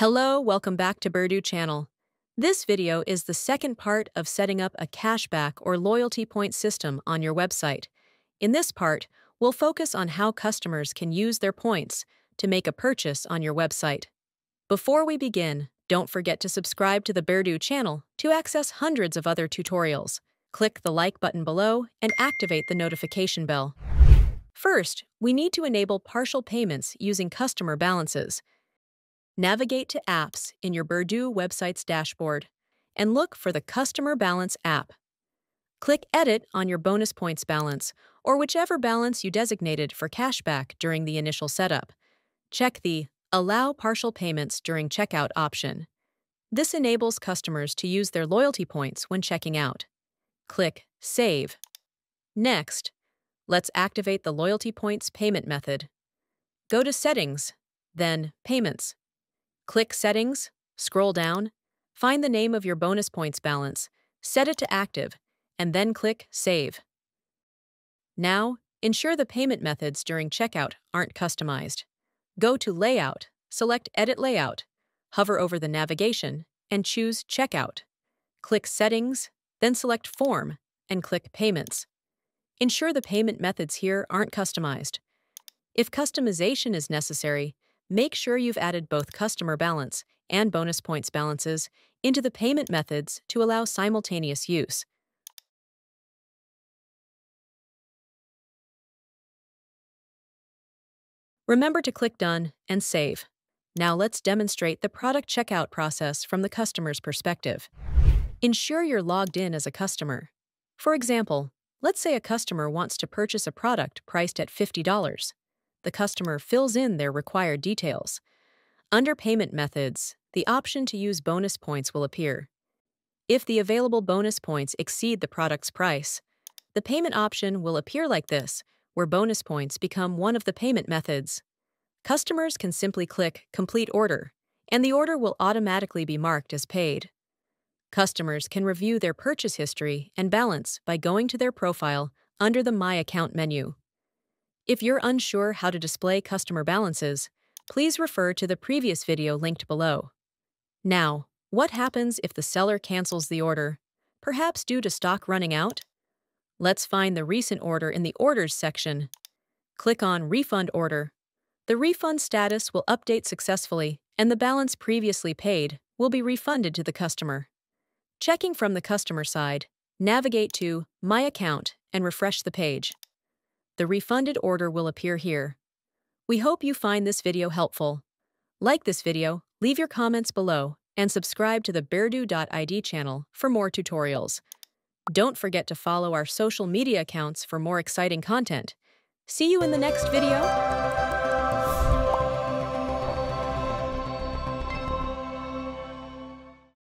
Hello, welcome back to Berdu channel. This video is the second part of setting up a cashback or loyalty point system on your website. In this part, we'll focus on how customers can use their points to make a purchase on your website. Before we begin, don't forget to subscribe to the Berdu channel to access hundreds of other tutorials. Click the like button below and activate the notification bell. First, we need to enable partial payments using customer balances. Navigate to Apps in your Berdu website's dashboard and look for the Customer Balance app. Click Edit on your bonus points balance or whichever balance you designated for cashback during the initial setup. Check the Allow Partial Payments During Checkout option. This enables customers to use their loyalty points when checking out. Click Save. Next, let's activate the loyalty points payment method. Go to Settings, then Payments. Click Settings, scroll down, find the name of your bonus points balance, set it to active, and then click Save. Now, ensure the payment methods during checkout aren't customized. Go to Layout, select Edit Layout, hover over the navigation, and choose Checkout. Click Settings, then select Form, and click Payments. Ensure the payment methods here aren't customized. If customization is necessary, make sure you've added both customer balance and bonus points balances into the payment methods to allow simultaneous use. Remember to click Done and Save. Now let's demonstrate the product checkout process from the customer's perspective. Ensure you're logged in as a customer. For example, let's say a customer wants to purchase a product priced at $50. The customer fills in their required details. Under Payment Methods, the option to use bonus points will appear. If the available bonus points exceed the product's price, the payment option will appear like this, where bonus points become one of the payment methods. Customers can simply click Complete Order, and the order will automatically be marked as paid. Customers can review their purchase history and balance by going to their profile under the My Account menu. If you're unsure how to display customer balances, please refer to the previous video linked below. Now, what happens if the seller cancels the order, perhaps due to stock running out? Let's find the recent order in the Orders section. Click on Refund Order. The refund status will update successfully, and the balance previously paid will be refunded to the customer. Checking from the customer side, navigate to My Account and refresh the page. The refunded order will appear here. We hope you find this video helpful. Like this video, leave your comments below, and subscribe to the Berdu.id channel for more tutorials. Don't forget to follow our social media accounts for more exciting content. See you in the next video!